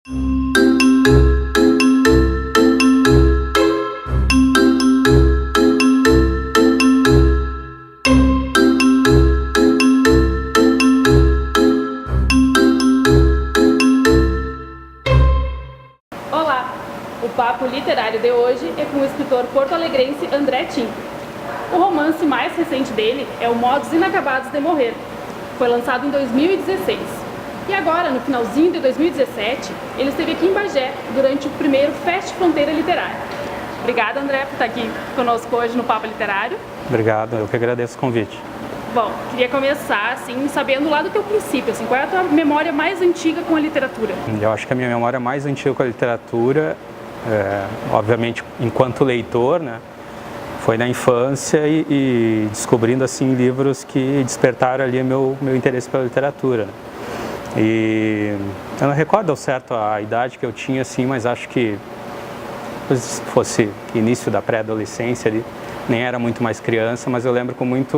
Olá! O papo literário de hoje é com o escritor porto-alegrense André Tim. O romance mais recente dele é O Modos Inacabados de Morrer. Foi lançado em 2016. E agora, no finalzinho de 2017, ele esteve aqui em Bagé durante o primeiro Fest Fronteira Literária. Obrigada, André, por estar aqui conosco hoje no Papo Literário. Obrigado, eu que agradeço o convite. Bom, queria começar assim, sabendo lá do teu princípio, assim, qual é a tua memória mais antiga com a literatura? Eu acho que a minha memória mais antiga com a literatura, obviamente, enquanto leitor, né, foi na infância e descobrindo assim livros que despertaram ali meu interesse pela literatura, né? E eu não recordo ao certo a idade que eu tinha, assim, mas acho que se fosse início da pré-adolescência ali, nem era muito mais criança, mas eu lembro com muita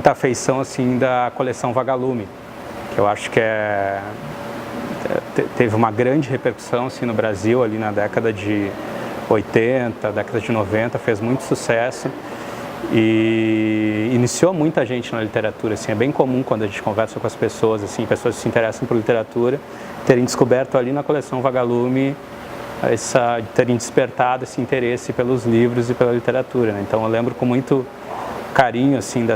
afeição assim da coleção Vagalume, que eu acho que teve uma grande repercussão assim no Brasil ali na década de 80, década de 90, fez muito sucesso e iniciou muita gente na literatura, assim. É bem comum quando a gente conversa com as pessoas, assim, pessoas que se interessam por literatura, terem descoberto ali na coleção Vagalume, terem despertado esse interesse pelos livros e pela literatura, né? Então eu lembro com muito carinho assim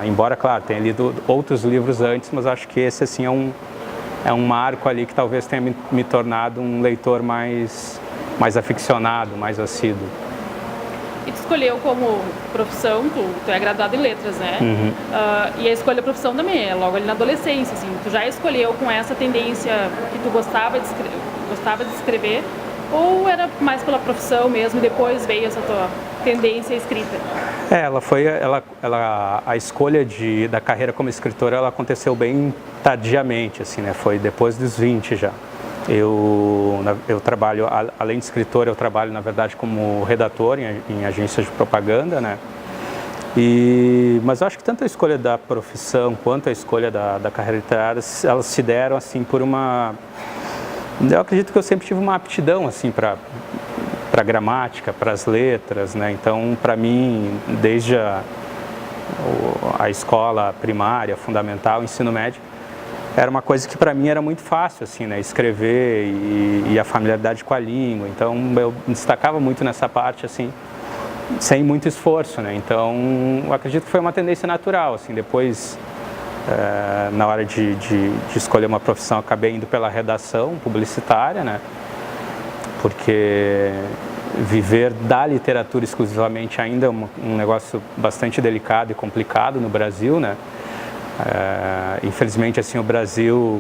embora, claro, tenha lido outros livros antes, mas acho que esse assim é um marco ali que talvez tenha me tornado um leitor mais aficionado, mais assíduo. E tu escolheu como profissão, tu é graduado em letras, né? Uhum. E a escolha da profissão também é logo ali na adolescência, assim, tu já escolheu com essa tendência que tu gostava de escrever, ou era mais pela profissão mesmo, depois veio essa tua tendência à escrita? A escolha da carreira como escritora, ela aconteceu bem tardiamente, assim, né? Foi depois dos 20 já. Eu trabalho, além de escritor, eu trabalho, na verdade, como redator em agências de propaganda, né? Mas eu acho que tanto a escolha da profissão quanto a escolha da carreira literária, elas se deram, assim, por uma... Eu acredito que eu sempre tive uma aptidão, assim, para gramática, para as letras, né? Então, para mim, desde a escola primária, fundamental, ensino médio, era uma coisa que para mim era muito fácil, assim, né? Escrever e a familiaridade com a língua. Então, eu me destacava muito nessa parte, assim, sem muito esforço, né? Então, eu acredito que foi uma tendência natural, assim. Depois, na hora de escolher uma profissão, acabei indo pela redação publicitária, né? Porque viver da literatura exclusivamente ainda é um negócio bastante delicado e complicado no Brasil, né? Infelizmente, assim, o Brasil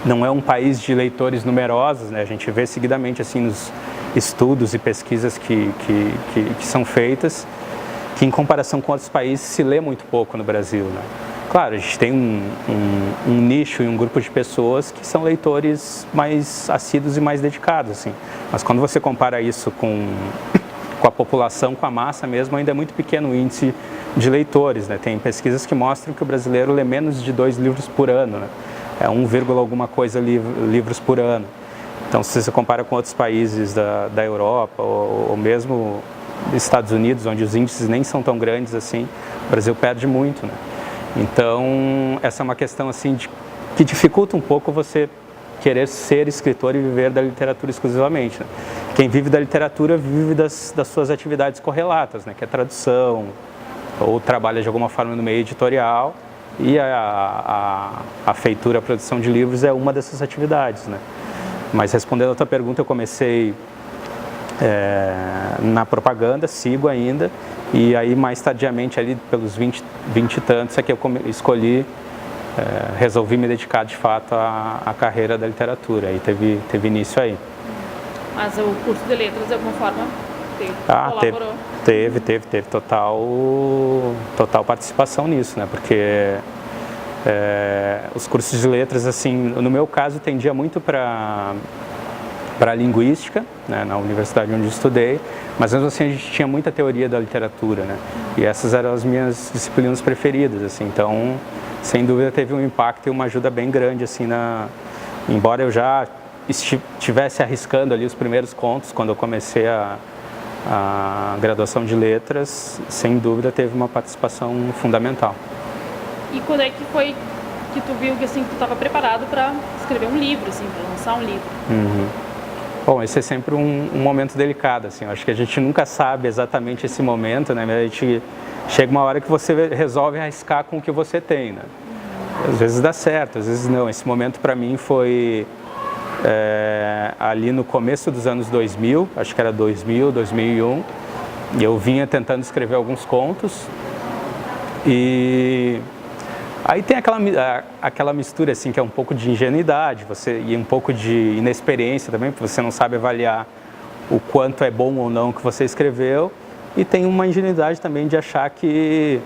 não é um país de leitores numerosos, né? A gente vê seguidamente, assim, nos estudos e pesquisas que são feitas, que em comparação com outros países se lê muito pouco no Brasil, né? Claro, a gente tem um nicho e um grupo de pessoas que são leitores mais assíduos e mais dedicados, assim. Mas quando você compara isso com a população, com a massa mesmo, ainda é muito pequeno o índice de leitores, né? Tem pesquisas que mostram que o brasileiro lê menos de 2 livros por ano, né? É 1, alguma coisa livros por ano. Então, se você compara com outros países da Europa ou mesmo Estados Unidos, onde os índices nem são tão grandes assim, o Brasil perde muito, né? Então, essa é uma questão assim que dificulta um pouco você querer ser escritor e viver da literatura exclusivamente, né? Quem vive da literatura vive das suas atividades correlatas, né? Que é tradução, ou trabalha de alguma forma no meio editorial, e a feitura, a produção de livros é uma dessas atividades, né? Mas respondendo a tua pergunta, eu comecei na propaganda, sigo ainda, e aí mais tardiamente, ali pelos 20 e tantos, é que eu escolhi, resolvi me dedicar de fato à carreira da literatura, e teve início aí. Mas o curso de letras, de alguma forma, colaborou? Teve total participação nisso, né? Porque os cursos de letras, assim, no meu caso, tendia muito para linguística, né, na universidade onde eu estudei, mas mesmo assim a gente tinha muita teoria da literatura, né? E essas eram as minhas disciplinas preferidas, assim. Então sem dúvida teve um impacto e uma ajuda bem grande, assim, embora eu já estivesse arriscando ali os primeiros contos quando eu comecei a graduação de letras, sem dúvida teve uma participação fundamental. E quando é que foi que tu viu que assim, tu estava preparado para escrever um livro, assim, para lançar um livro? Bom, esse é sempre um momento delicado, assim, eu acho que a gente nunca sabe exatamente esse momento, né? A gente chega uma hora que você resolve arriscar com o que você tem, né? Às vezes dá certo, às vezes não. Esse momento para mim foi ali no começo dos anos 2000, acho que era 2000, 2001, e eu vinha tentando escrever alguns contos e aí tem aquela mistura assim que é um pouco de ingenuidade e um pouco de inexperiência também, porque você não sabe avaliar o quanto é bom ou não que você escreveu, e tem uma ingenuidade também de achar que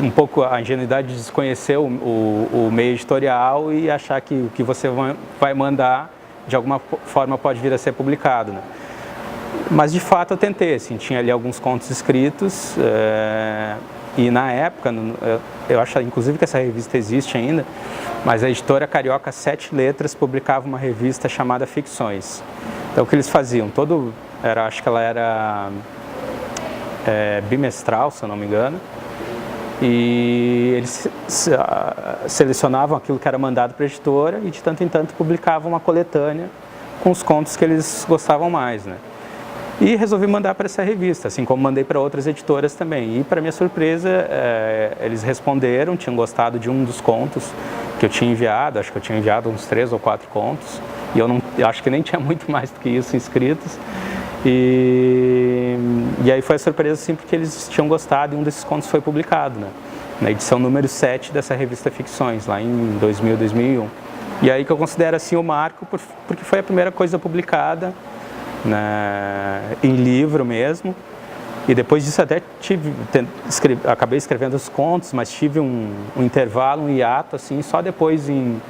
um pouco a ingenuidade de desconhecer o meio editorial e achar que o que você vai mandar de alguma forma pode vir a ser publicado, né? Mas de fato eu tentei, assim, tinha ali alguns contos escritos e na época, eu acho inclusive que essa revista existe ainda, mas a editora carioca Sete Letras publicava uma revista chamada Ficções. Então o que eles faziam? Acho que ela era bimestral, se eu não me engano, e eles selecionavam aquilo que era mandado para a editora e de tanto em tanto publicavam uma coletânea com os contos que eles gostavam mais, né? E resolvi mandar para essa revista, assim como mandei para outras editoras também. E para minha surpresa, eles responderam, tinham gostado de um dos contos que eu tinha enviado, acho que eu tinha enviado uns 3 ou 4 contos, e eu acho que nem tinha muito mais do que isso inscritos. E aí foi a surpresa, assim, porque eles tinham gostado e um desses contos foi publicado, né? Na edição número 7 dessa revista Ficções, lá em 2000, 2001. E aí que eu considero assim o marco, porque foi a primeira coisa publicada, né, em livro mesmo. E depois disso até acabei escrevendo os contos, mas tive um intervalo, um hiato, assim, só depois em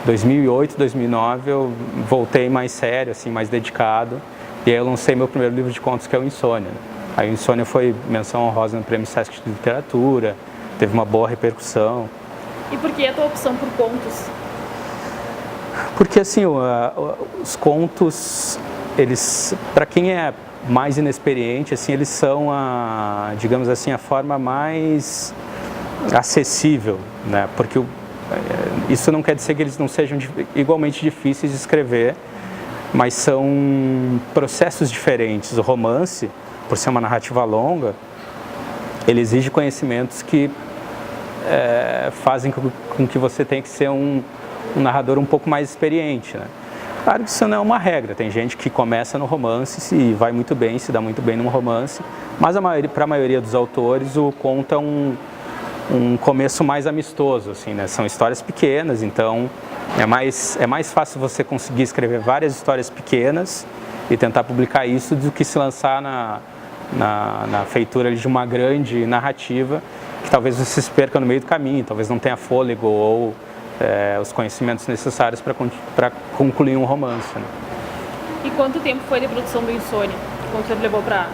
2008, 2009 eu voltei mais sério, assim, mais dedicado. E aí eu lancei meu primeiro livro de contos, que é o Insônia, né? Aí o Insônia foi menção honrosa no Prêmio Sesc de Literatura, teve uma boa repercussão. E por que a tua opção por contos? Porque assim, os contos, eles, para quem é mais inexperiente, assim, eles são digamos assim, a forma mais acessível, né? Porque isso não quer dizer que eles não sejam igualmente difíceis de escrever, mas são processos diferentes. O romance, por ser uma narrativa longa, ele exige conhecimentos que fazem com que você tenha que ser um narrador um pouco mais experiente, né? Claro que isso não é uma regra, tem gente que começa no romance e vai muito bem, se dá muito bem num romance, mas para a maioria dos autores o conto é um começo mais amistoso, assim, né? São histórias pequenas, então é mais fácil você conseguir escrever várias histórias pequenas e tentar publicar isso do que se lançar na feitura de uma grande narrativa que talvez você se perca no meio do caminho, talvez não tenha fôlego ou os conhecimentos necessários para concluir um romance, né? E quanto tempo foi de produção do Insônia? Quanto tempo levou para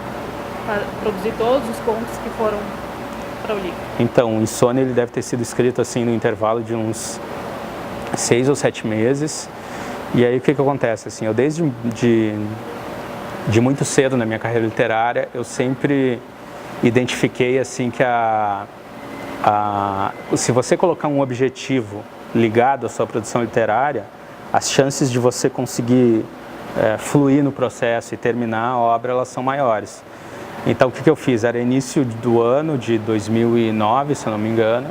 produzir todos os contos que foram para o livro? Então, o Insônia ele deve ter sido escrito assim no intervalo de uns 6 ou 7 meses. E aí o que acontece? Assim, eu desde de muito cedo na minha carreira literária, eu sempre identifiquei assim que se você colocar um objetivo ligado à sua produção literária, as chances de você conseguir fluir no processo e terminar a obra, elas são maiores. Então o que eu fiz? Era início do ano de 2009, se eu não me engano,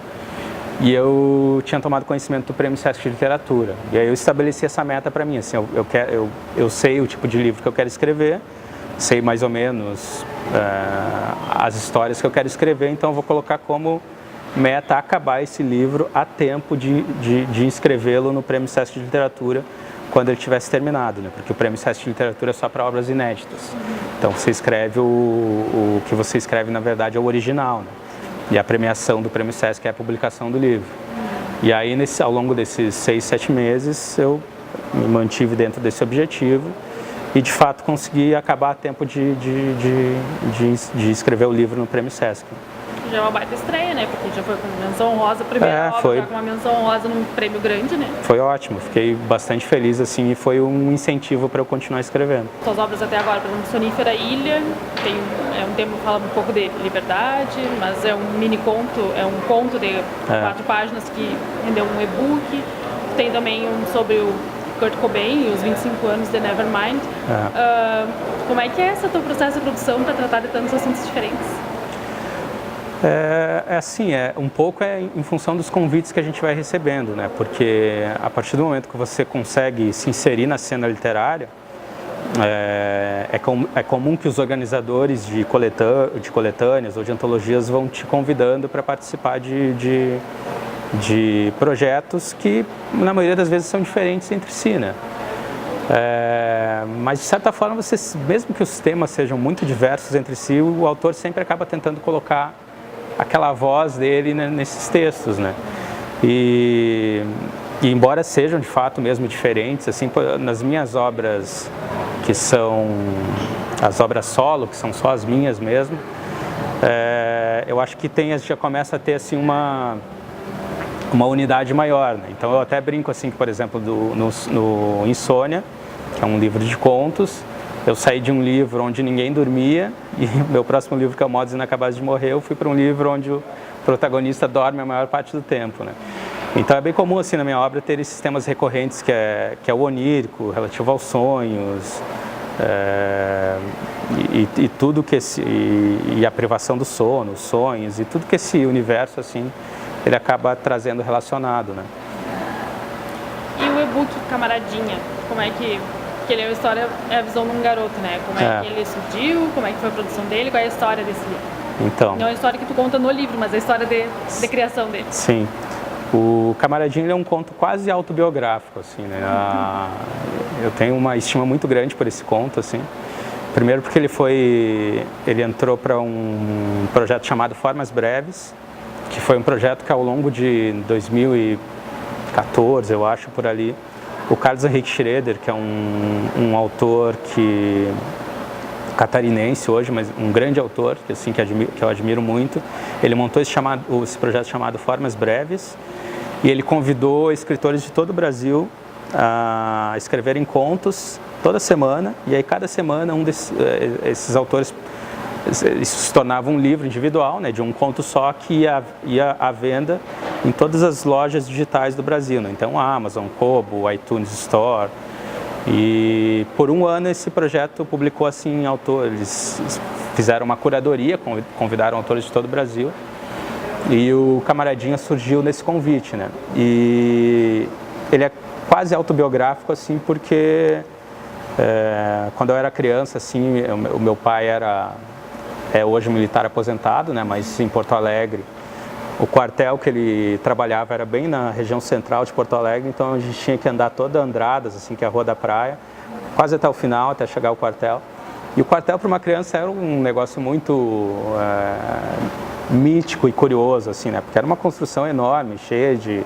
e eu tinha tomado conhecimento do Prêmio Sesc de Literatura. E aí eu estabeleci essa meta para mim, assim, eu sei o tipo de livro que eu quero escrever, sei mais ou menos as histórias que eu quero escrever, então eu vou colocar como meta acabar esse livro a tempo de inscrevê-lo no Prêmio Sesc de Literatura quando ele tivesse terminado, né? Porque o Prêmio Sesc de Literatura é só para obras inéditas. Então você escreve o que você escreve, na verdade, é o original, né? E a premiação do Prêmio Sesc é a publicação do livro. E aí, ao longo desses 6, 7 meses, eu me mantive dentro desse objetivo e, de fato, consegui acabar a tempo de escrever o livro no Prêmio Sesc. E já é uma baita estreia, né? Porque já foi com menção honrosa, primeira obra, foi. já com uma menção honrosa num prêmio grande, né? Foi ótimo, fiquei bastante feliz, assim, e foi um incentivo para eu continuar escrevendo. Suas obras até agora, por exemplo, Sonífera Ilha, é um tema que fala um pouco de liberdade, mas é um mini conto, é um conto de 4 páginas que rendeu um e-book. Tem também um sobre o Kurt Cobain e os 25 anos de Nevermind. Como é que é esse teu processo de produção para tratar de tantos assuntos diferentes? Um pouco em função dos convites que a gente vai recebendo, né? Porque a partir do momento que você consegue se inserir na cena literária, é comum que os organizadores de coletâneas ou de antologias vão te convidando para participar de projetos que, na maioria das vezes, são diferentes entre si, né? Mas, de certa forma, mesmo que os temas sejam muito diversos entre si, o autor sempre acaba tentando colocar aquela voz dele, né, nesses textos, né? E embora sejam, de fato, mesmo diferentes, assim, nas minhas obras, que são as obras solo, que são só as minhas mesmo, eu acho que já começa a ter, assim, uma unidade maior, né? Então eu até brinco assim que, por exemplo, no Insônia, que é um livro de contos, eu saí de um livro onde ninguém dormia e meu próximo livro, que é o Modos Inacabados de Morrer, eu fui para um livro onde o protagonista dorme a maior parte do tempo, né? Então é bem comum assim na minha obra ter esses temas recorrentes que é o onírico, relativo aos sonhos, e tudo que e a privação do sono, os sonhos e tudo que esse universo assim ele acaba trazendo relacionado, né? E o e-book Camaradinha, como é que ele é uma história, é a visão de um garoto, né? Como é que ele surgiu, como é que foi a produção dele, qual é a história desse livro? Então, não é a história que tu conta no livro, mas a história de criação dele. Sim. O Camaradinha ele é um conto quase autobiográfico, assim, né? Eu tenho uma estima muito grande por esse conto, assim. Primeiro porque ele entrou para um projeto chamado Formas Breves, que foi um projeto que ao longo de 2014, eu acho, por ali, o Carlos Henrique Schroeder, que é um autor catarinense hoje, mas um grande autor, assim, que eu admiro muito, ele montou esse projeto chamado Formas Breves, e ele convidou escritores de todo o Brasil a escreverem contos toda semana, e aí cada semana esses autores, isso se tornava um livro individual, né, de um conto só, que ia à venda em todas as lojas digitais do Brasil, né? Então Amazon, Kobo, iTunes Store. E por um ano esse projeto publicou assim autores, fizeram uma curadoria, convidaram autores de todo o Brasil, e o Camaradinha surgiu nesse convite, né? E ele é quase autobiográfico assim porque quando eu era criança, assim, o meu pai é hoje militar aposentado, né? Mas em Porto Alegre, o quartel que ele trabalhava era bem na região central de Porto Alegre, então a gente tinha que andar toda Andradas, assim, que é a Rua da Praia, quase até o final, até chegar ao quartel. E o quartel para uma criança era um negócio muito mítico e curioso, assim, né? Porque era uma construção enorme, cheia de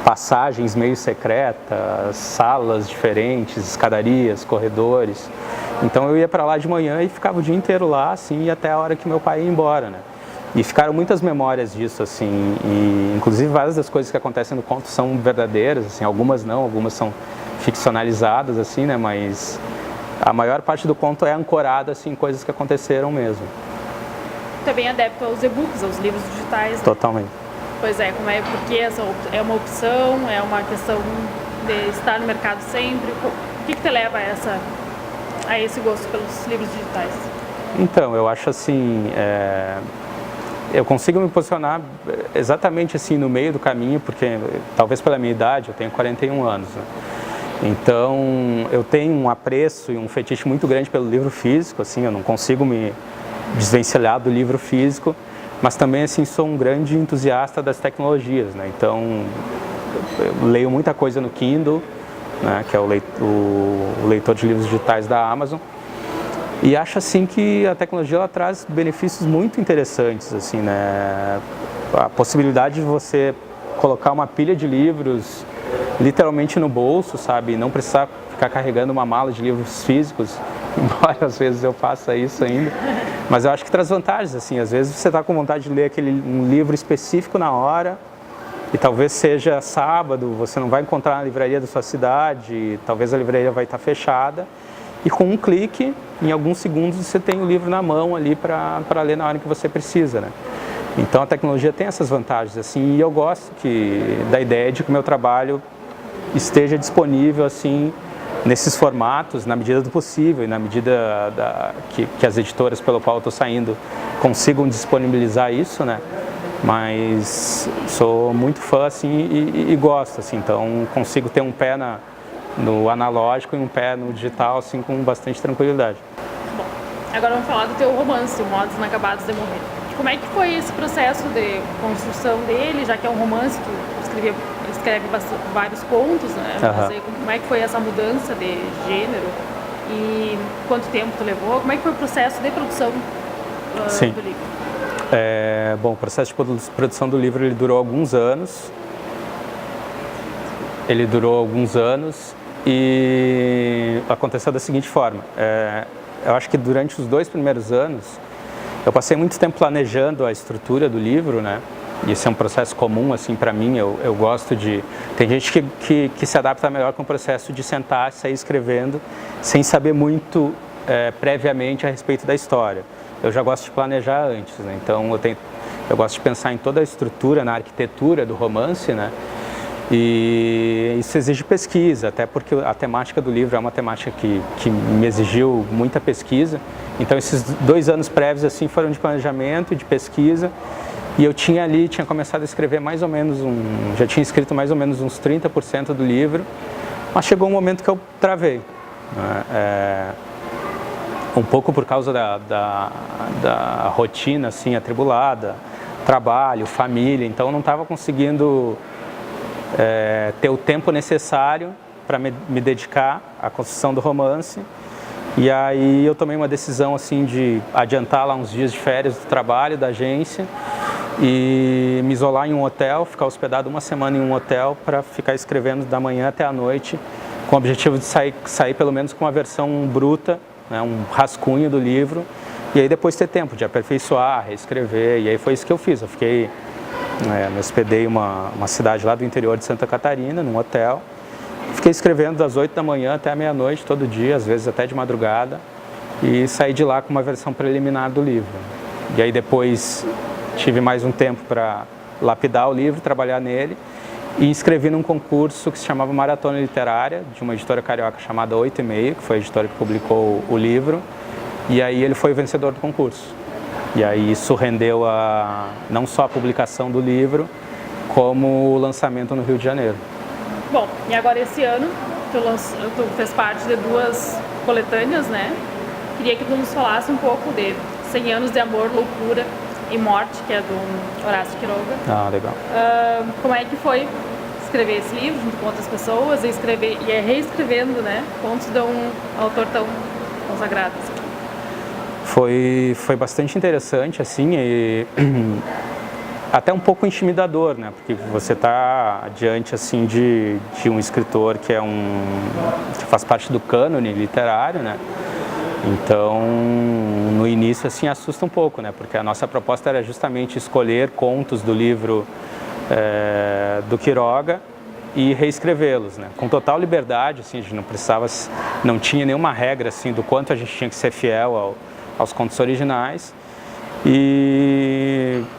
passagens meio secretas, salas diferentes, escadarias, corredores. Então eu ia para lá de manhã e ficava o dia inteiro lá, assim, e até a hora que meu pai ia embora, né? E ficaram muitas memórias disso, assim, e inclusive várias das coisas que acontecem no conto são verdadeiras, assim, algumas não, algumas são ficcionalizadas, assim, né, mas a maior parte do conto é ancorada, assim, em coisas que aconteceram mesmo. Também adepto aos e-books, aos livros digitais, né? Totalmente. Pois é, porque essa é uma opção, é uma questão de estar no mercado sempre, o que te leva a esse gosto pelos livros digitais? Então, eu acho assim, eu consigo me posicionar exatamente assim no meio do caminho, porque talvez pela minha idade, eu tenho 41 anos, né? Então eu tenho um apreço e um fetiche muito grande pelo livro físico, assim, eu não consigo me desvencilhar do livro físico, mas também assim sou um grande entusiasta das tecnologias, né? Então eu leio muita coisa no Kindle, né, que é o leitor de livros digitais da Amazon. E acho assim que a tecnologia ela traz benefícios muito interessantes, assim, né? A possibilidade de você colocar uma pilha de livros literalmente no bolso, sabe? Não precisar ficar carregando uma mala de livros físicos embora às vezes eu faça isso ainda, mas eu acho que traz vantagens, assim, às vezes você está com vontade de ler um livro específico na hora, e talvez seja sábado, você não vai encontrar na livraria da sua cidade, talvez a livraria vai estar fechada, e com um clique, em alguns segundos você tem o livro na mão ali para ler na hora que você precisa, né? Então a tecnologia tem essas vantagens, assim, e eu gosto da ideia de que o meu trabalho esteja disponível, assim, nesses formatos, na medida do possível e na medida que as editoras pelo qual eu estou saindo consigam disponibilizar isso, né? Mas sou muito fã, assim, e gosto, assim, então consigo ter um pé no analógico e um pé no digital, assim, com bastante tranquilidade. Bom, agora vamos falar do teu romance, Modos Inacabados de Morrer. Como é que foi esse processo de construção dele, já que é um romance que escreve vários contos, né? Mas aí, como é que foi essa mudança de gênero e quanto tempo tu levou? Como é que foi o processo de produção do livro? Bom, o processo de produção do livro ele durou alguns anos. E aconteceu da seguinte forma. Eu acho que durante os 2 primeiros anos eu passei muito tempo planejando a estrutura do livro, né? E esse é um processo comum, assim, para mim. Eu gosto de... Tem gente que se adapta melhor com o processo de sentar e sair escrevendo sem saber muito previamente a respeito da história. Eu já gosto de planejar antes, né? Então eu gosto de pensar em toda a estrutura, na arquitetura do romance, né? E isso exige pesquisa, até porque a temática do livro é uma temática que me exigiu muita pesquisa. Então esses 2 anos prévios, assim, foram de planejamento e de pesquisa. E eu tinha começado a escrever mais ou menos já tinha escrito mais ou menos uns 30% do livro, mas chegou um momento que eu travei, né? Um pouco por causa da rotina, assim, atribulada, trabalho, família, então eu não estava conseguindo ter o tempo necessário para me dedicar à construção do romance. E aí eu tomei uma decisão, assim, de adiantar lá uns dias de férias do trabalho, da agência, e me isolar em um hotel, ficar hospedado uma semana em um hotel para ficar escrevendo da manhã até a noite, com o objetivo de sair pelo menos com uma versão bruta, né, um rascunho do livro, e aí depois ter tempo de aperfeiçoar, reescrever, e aí foi isso que eu fiz. Eu me hospedei uma cidade lá do interior de Santa Catarina, num hotel, fiquei escrevendo das 8 da manhã até a meia-noite, todo dia, às vezes até de madrugada, e saí de lá com uma versão preliminar do livro. E aí depois tive mais um tempo para lapidar o livro, trabalhar nele, e inscrevi num concurso que se chamava Maratona Literária, de uma editora carioca chamada 8,5, que foi a editora que publicou o livro, e aí ele foi o vencedor do concurso. E aí isso rendeu não só a publicação do livro, como o lançamento no Rio de Janeiro. Bom, e agora esse ano, tu fez parte de 2 coletâneas, né? Queria que tu nos falasse um pouco de 100 Anos de Amor, Loucura e Morte, que é do Horácio Quiroga. Ah, legal. Como é que foi escrever esse livro junto com outras pessoas e reescrevendo, né, contos de um autor tão consagrado? Foi bastante interessante, assim, e até um pouco intimidador, né? Porque você está diante, assim, de um escritor que que faz parte do cânone literário, né? Então, no início, assim, assusta um pouco, né? Porque a nossa proposta era justamente escolher contos do livro do Quiroga e reescrevê-los, né? Com total liberdade, assim, a gente não tinha nenhuma regra, assim, do quanto a gente tinha que ser fiel aos contos originais.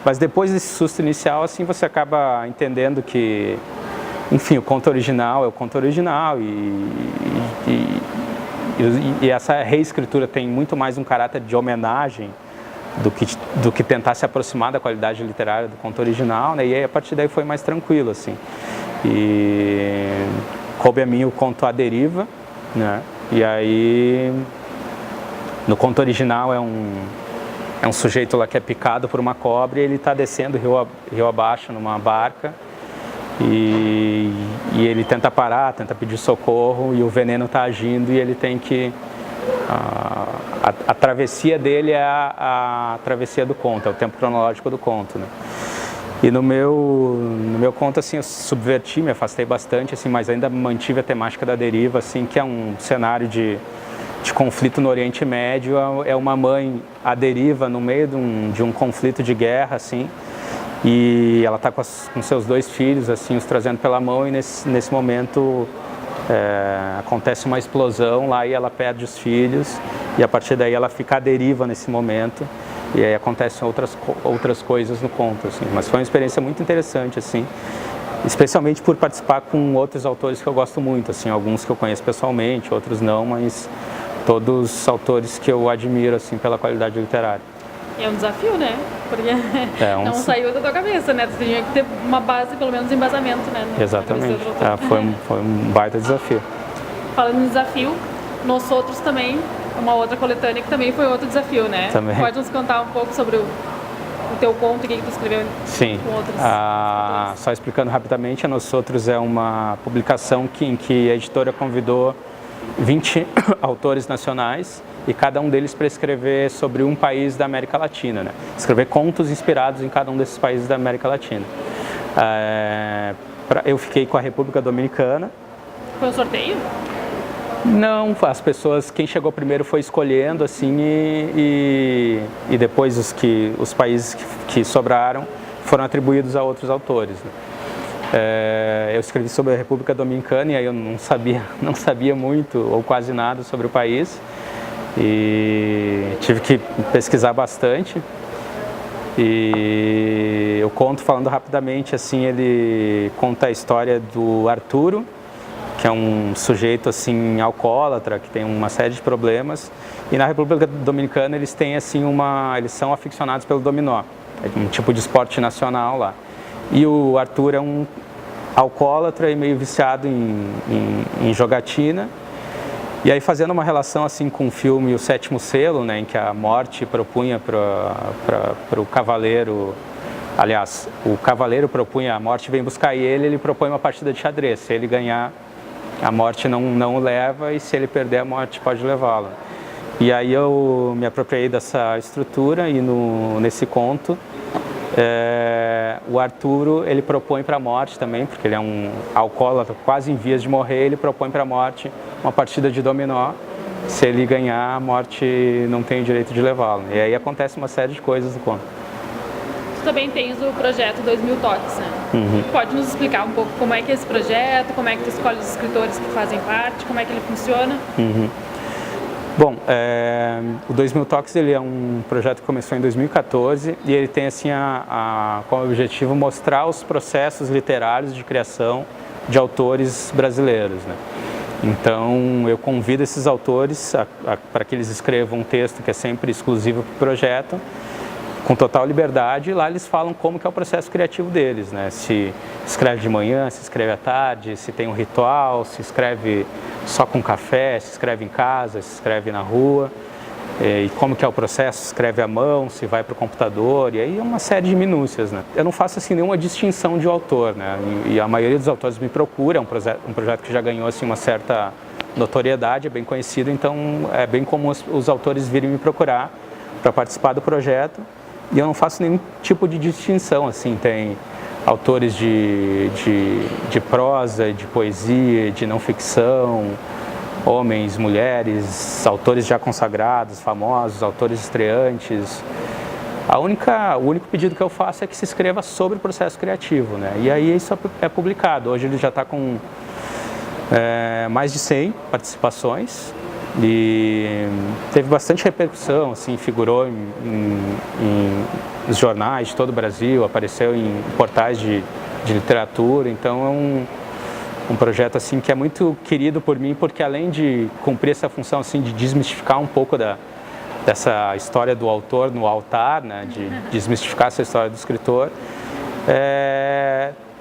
Mas depois desse susto inicial, assim, você acaba entendendo que, enfim, o conto original é o conto original e essa reescritura tem muito mais um caráter de homenagem do que tentar se aproximar da qualidade literária do conto original, né? E aí, a partir daí foi mais tranquilo, assim. E coube a mim o conto A Deriva, né? E aí, no conto original é um sujeito lá que é picado por uma cobra e ele está descendo rio abaixo numa barca e ele tenta parar, tenta pedir socorro e o veneno está agindo e ele tem que... A travessia dele é a travessia do conto, é o tempo cronológico do conto, né? E no meu conto, assim, eu subverti, me afastei bastante, assim, mas ainda mantive a temática da deriva, assim, que é um cenário de de conflito no Oriente Médio, é uma mãe à deriva no meio de um conflito de guerra, assim, e ela está com seus 2 filhos, assim, os trazendo pela mão, e nesse momento acontece uma explosão lá e ela perde os filhos, e a partir daí ela fica à deriva nesse momento, e aí acontecem outras coisas no conto, assim. Mas foi uma experiência muito interessante, assim, especialmente por participar com outros autores que eu gosto muito, assim, alguns que eu conheço pessoalmente, outros não, mas todos autores que eu admiro, assim, pela qualidade literária. E é um desafio, né? Porque não saiu da tua cabeça, né? Você tinha que ter uma base, pelo menos embasamento, né? Exatamente. Foi um baita desafio. Falando em desafio, Nós Outros também, uma outra coletânea que também foi outro desafio, né? Também. Pode nos contar um pouco sobre o teu conto, o que tu escreveu com outros autores? Só explicando rapidamente, a Nós Outros é uma publicação em que a editora convidou 20 autores nacionais e cada um deles para escrever sobre um país da América Latina, né? Escrever contos inspirados em cada um desses países da América Latina. Eu fiquei com a República Dominicana. Foi um sorteio? Não, as pessoas, quem chegou primeiro foi escolhendo, assim, e depois os países que sobraram foram atribuídos a outros autores, né? Eu escrevi sobre a República Dominicana e aí eu não sabia muito ou quase nada sobre o país e tive que pesquisar bastante. E eu conto, falando rapidamente, assim, ele conta a história do Arturo, que é um sujeito, assim, alcoólatra, que tem uma série de problemas, e na República Dominicana eles têm, assim, eles são aficionados pelo dominó, é um tipo de esporte nacional lá. E o Arthur é um alcoólatra e meio viciado em jogatina. E aí, fazendo uma relação assim com o filme O Sétimo Selo, né, em que a morte propunha para o cavaleiro, aliás, o cavaleiro propunha, a morte vem buscar ele propõe uma partida de xadrez. Se ele ganhar, a morte não o leva, e se ele perder, a morte pode levá-lo. E aí eu me apropriei dessa estrutura e nesse conto, o Arturo, ele propõe para a morte também, porque ele é um alcoólatra quase em vias de morrer, ele propõe para a morte uma partida de dominó. Se ele ganhar, a morte não tem o direito de levá-lo. E aí acontece uma série de coisas no conto. Tu também tens o projeto 2000 Toques, né? Uhum. Pode nos explicar um pouco como é que é esse projeto, como é que tu escolhe os escritores que fazem parte, como é que ele funciona? Uhum. Bom, o 2000 Toques, ele é um projeto que começou em 2014 e ele tem, assim, como objetivo mostrar os processos literários de criação de autores brasileiros, né? Então, eu convido esses autores para que eles escrevam um texto que é sempre exclusivo para o projeto, com total liberdade, e lá eles falam como que é o processo criativo deles, né? Se escreve de manhã, se escreve à tarde, se tem um ritual, se escreve só com café, se escreve em casa, se escreve na rua, e como que é o processo, se escreve à mão, se vai para o computador, e aí é uma série de minúcias, né? Eu não faço, assim, nenhuma distinção de autor, né? E a maioria dos autores me procura, é um projeto que já ganhou, assim, uma certa notoriedade, é bem conhecido, então é bem comum os autores virem me procurar para participar do projeto. E eu não faço nenhum tipo de distinção, assim, tem autores de prosa, de poesia, de não ficção, homens, mulheres, autores já consagrados, famosos, autores estreantes. O único pedido que eu faço é que se escreva sobre o processo criativo, né? E aí isso é publicado. Hoje ele já está com mais de 100 participações. E teve bastante repercussão, assim, figurou nos jornais de todo o Brasil, apareceu em portais de literatura, então é um projeto, assim, que é muito querido por mim, porque além de cumprir essa função, assim, de desmistificar um pouco dessa história do autor no altar, né, de desmistificar essa história do escritor,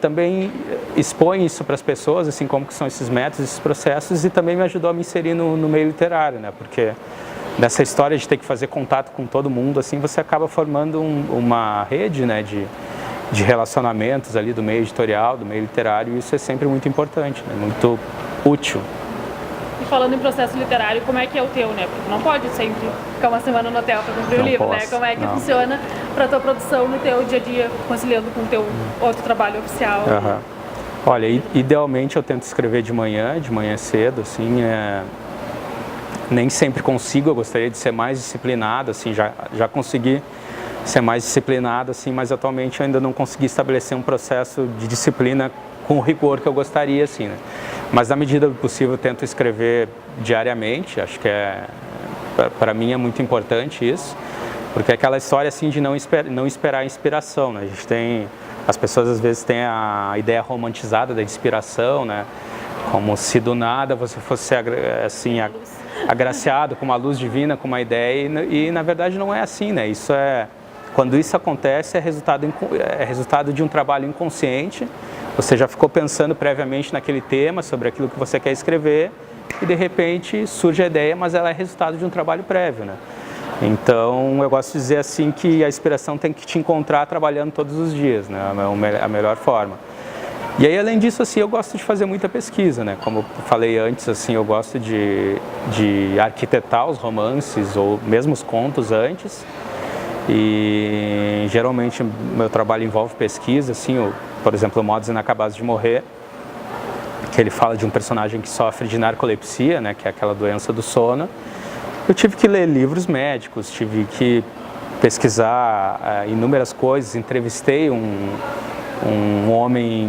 também expõe isso para as pessoas, assim, como que são esses métodos, esses processos, e também me ajudou a me inserir no meio literário, né? Porque nessa história de ter que fazer contato com todo mundo, assim, você acaba formando uma rede, né, de relacionamentos ali do meio editorial, do meio literário, e isso é sempre muito importante, né? Muito útil. E falando em processo literário, como é que é o teu, né? Porque tu não pode sempre ficar uma semana no hotel para cumprir o livro, né? Como é que funciona para a tua produção no teu dia a dia, conciliando com o teu outro trabalho oficial? Uhum. Olha, idealmente eu tento escrever de manhã cedo, assim, nem sempre consigo, eu gostaria de ser mais disciplinado, assim, já consegui ser mais disciplinado, assim, mas atualmente eu ainda não consegui estabelecer um processo de disciplina com o rigor que eu gostaria, assim, né? Mas na medida do possível eu tento escrever diariamente, acho que para mim é muito importante isso, porque é aquela história assim de não esperar a inspiração, né? As pessoas às vezes têm a ideia romantizada da inspiração, né? Como se do nada você fosse assim agraciado com uma luz divina, com uma ideia, e na verdade não é assim, né? Quando isso acontece é resultado de um trabalho inconsciente. Você já ficou pensando previamente naquele tema, sobre aquilo que você quer escrever, e de repente surge a ideia, mas ela é resultado de um trabalho prévio, né? Então eu gosto de dizer assim que a inspiração tem que te encontrar trabalhando todos os dias, né? A melhor forma. E aí, além disso, assim, eu gosto de fazer muita pesquisa, né? Como eu falei antes, assim, eu gosto de arquitetar os romances ou mesmo os contos antes. E geralmente meu trabalho envolve pesquisa, assim, por exemplo, Modos Inacabados de Morrer, que ele fala de um personagem que sofre de narcolepsia, né? Que é aquela doença do sono. Eu tive que ler livros médicos, tive que pesquisar inúmeras coisas, entrevistei um homem,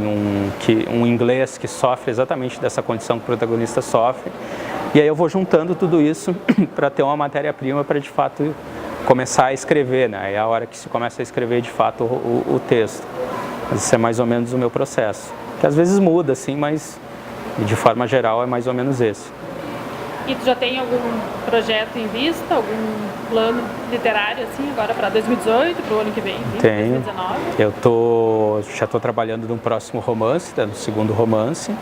um inglês que sofre exatamente dessa condição que o protagonista sofre. E aí eu vou juntando tudo isso para ter uma matéria-prima para de fato começar a escrever, né? Aí é a hora que se começa a escrever de fato o texto. Esse é mais ou menos o meu processo. Que às vezes muda, assim, mas de forma geral é mais ou menos esse. E tu já tem algum projeto em vista, algum plano literário assim agora para 2018, para o ano que vem? Tenho. 2019? Já estou trabalhando no próximo romance, no segundo romance.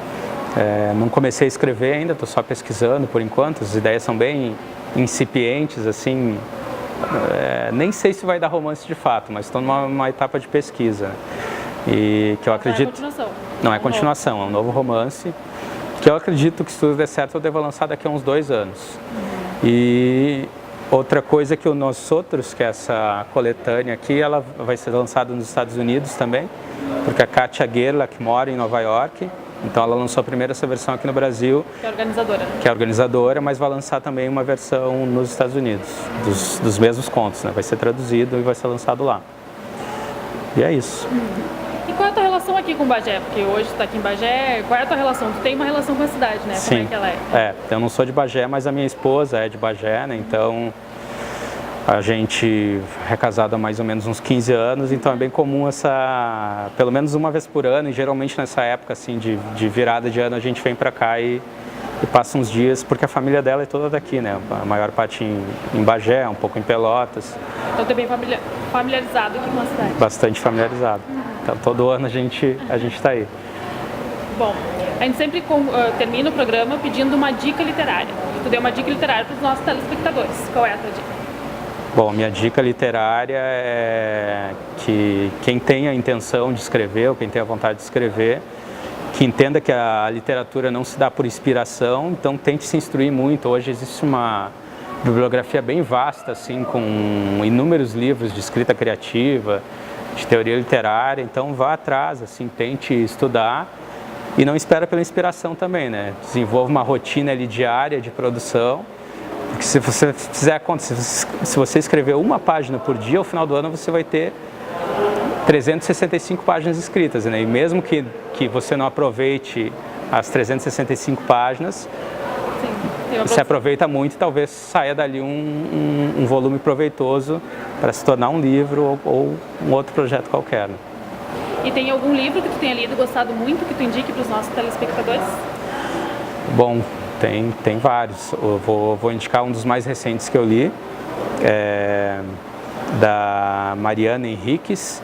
Não comecei a escrever ainda, estou só pesquisando por enquanto. As ideias são bem incipientes, assim. Nem sei se vai dar romance de fato, mas estou numa etapa de pesquisa. E que eu acredito. Não é continuação? Não é continuação, é um novo romance. Que eu acredito que se tudo der certo eu devo lançar daqui a uns 2 anos. E outra coisa que o Nós Outros, que é essa coletânea aqui, ela vai ser lançada nos Estados Unidos também, porque a Katia Gerlach mora em Nova York, então ela lançou primeiro essa versão aqui no Brasil. Que é organizadora, né? Que é organizadora, mas vai lançar também uma versão nos Estados Unidos, dos mesmos contos, né? Vai ser traduzido e vai ser lançado lá. E é isso. E qual é a tua relação aqui com Bagé? Porque hoje tu está aqui em Bagé, qual é a tua relação? Tu tem uma relação com a cidade, né? Sim. Como é que ela é? Eu não sou de Bagé, mas a minha esposa é de Bagé, né? Então a gente é casado há mais ou menos uns 15 anos, então é bem comum pelo menos uma vez por ano, e geralmente nessa época assim de virada de ano a gente vem para cá e passa uns dias, porque a família dela é toda daqui, né? A maior parte em Bagé, um pouco em Pelotas. Então tu é bem familiarizado aqui com a cidade? Bastante familiarizado. Então todo ano a gente está aí. Bom, a gente sempre termina o programa pedindo uma dica literária. Tu deu uma dica literária para os nossos telespectadores. Qual é a tua dica? Bom, minha dica literária é que quem tem a intenção de escrever ou quem tem a vontade de escrever, que entenda que a literatura não se dá por inspiração, então tente se instruir muito. Hoje existe uma bibliografia bem vasta, assim, com inúmeros livros de escrita criativa, de teoria literária, então vá atrás, assim, tente estudar e não espera pela inspiração também, né? Desenvolva uma rotina ali diária de produção, porque se você fizer conta, se você escrever uma página por dia, ao final do ano você vai ter 365 páginas escritas, né? E mesmo que você não aproveite as 365 páginas, você aproveita muito e talvez saia dali um volume proveitoso para se tornar um livro ou um outro projeto qualquer. Né? E tem algum livro que tu tenha lido e gostado muito, que tu indique para os nossos telespectadores? Bom, tem vários. Eu vou indicar um dos mais recentes que eu li, da Mariana Henriques,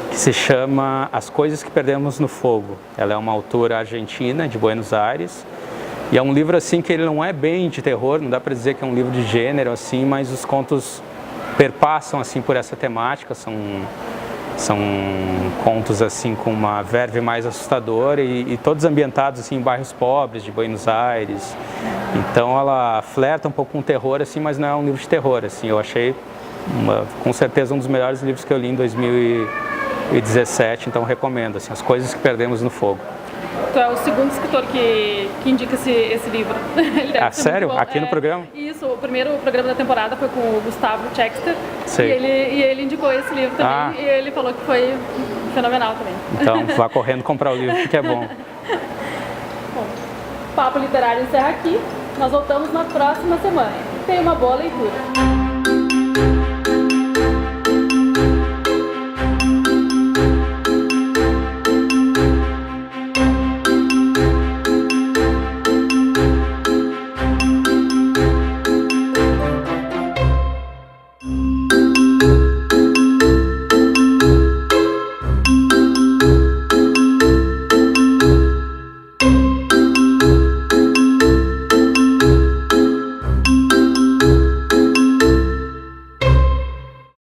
que se chama As Coisas que Perdemos no Fogo. Ela é uma autora argentina, de Buenos Aires, e é um livro assim que ele não é bem de terror, não dá para dizer que é um livro de gênero assim, mas os contos perpassam assim por essa temática, são contos assim com uma verve mais assustadora e todos ambientados assim em bairros pobres de Buenos Aires. Então ela flerta um pouco com terror assim, mas não é um livro de terror assim. Eu achei com certeza um dos melhores livros que eu li em 2017, então recomendo assim, As Coisas que Perdemos no Fogo. Tu é o segundo escritor que indica esse livro. Ele deve ser sério? muito bom. Aqui no programa? Isso, o primeiro programa da temporada foi com o Gustavo Chexter. Sei. E ele indicou esse livro também, e ele falou que foi fenomenal também. Então, vá correndo comprar o livro, porque é bom. Bom, o Papo Literário encerra aqui. Nós voltamos na próxima semana. Tenha uma boa leitura.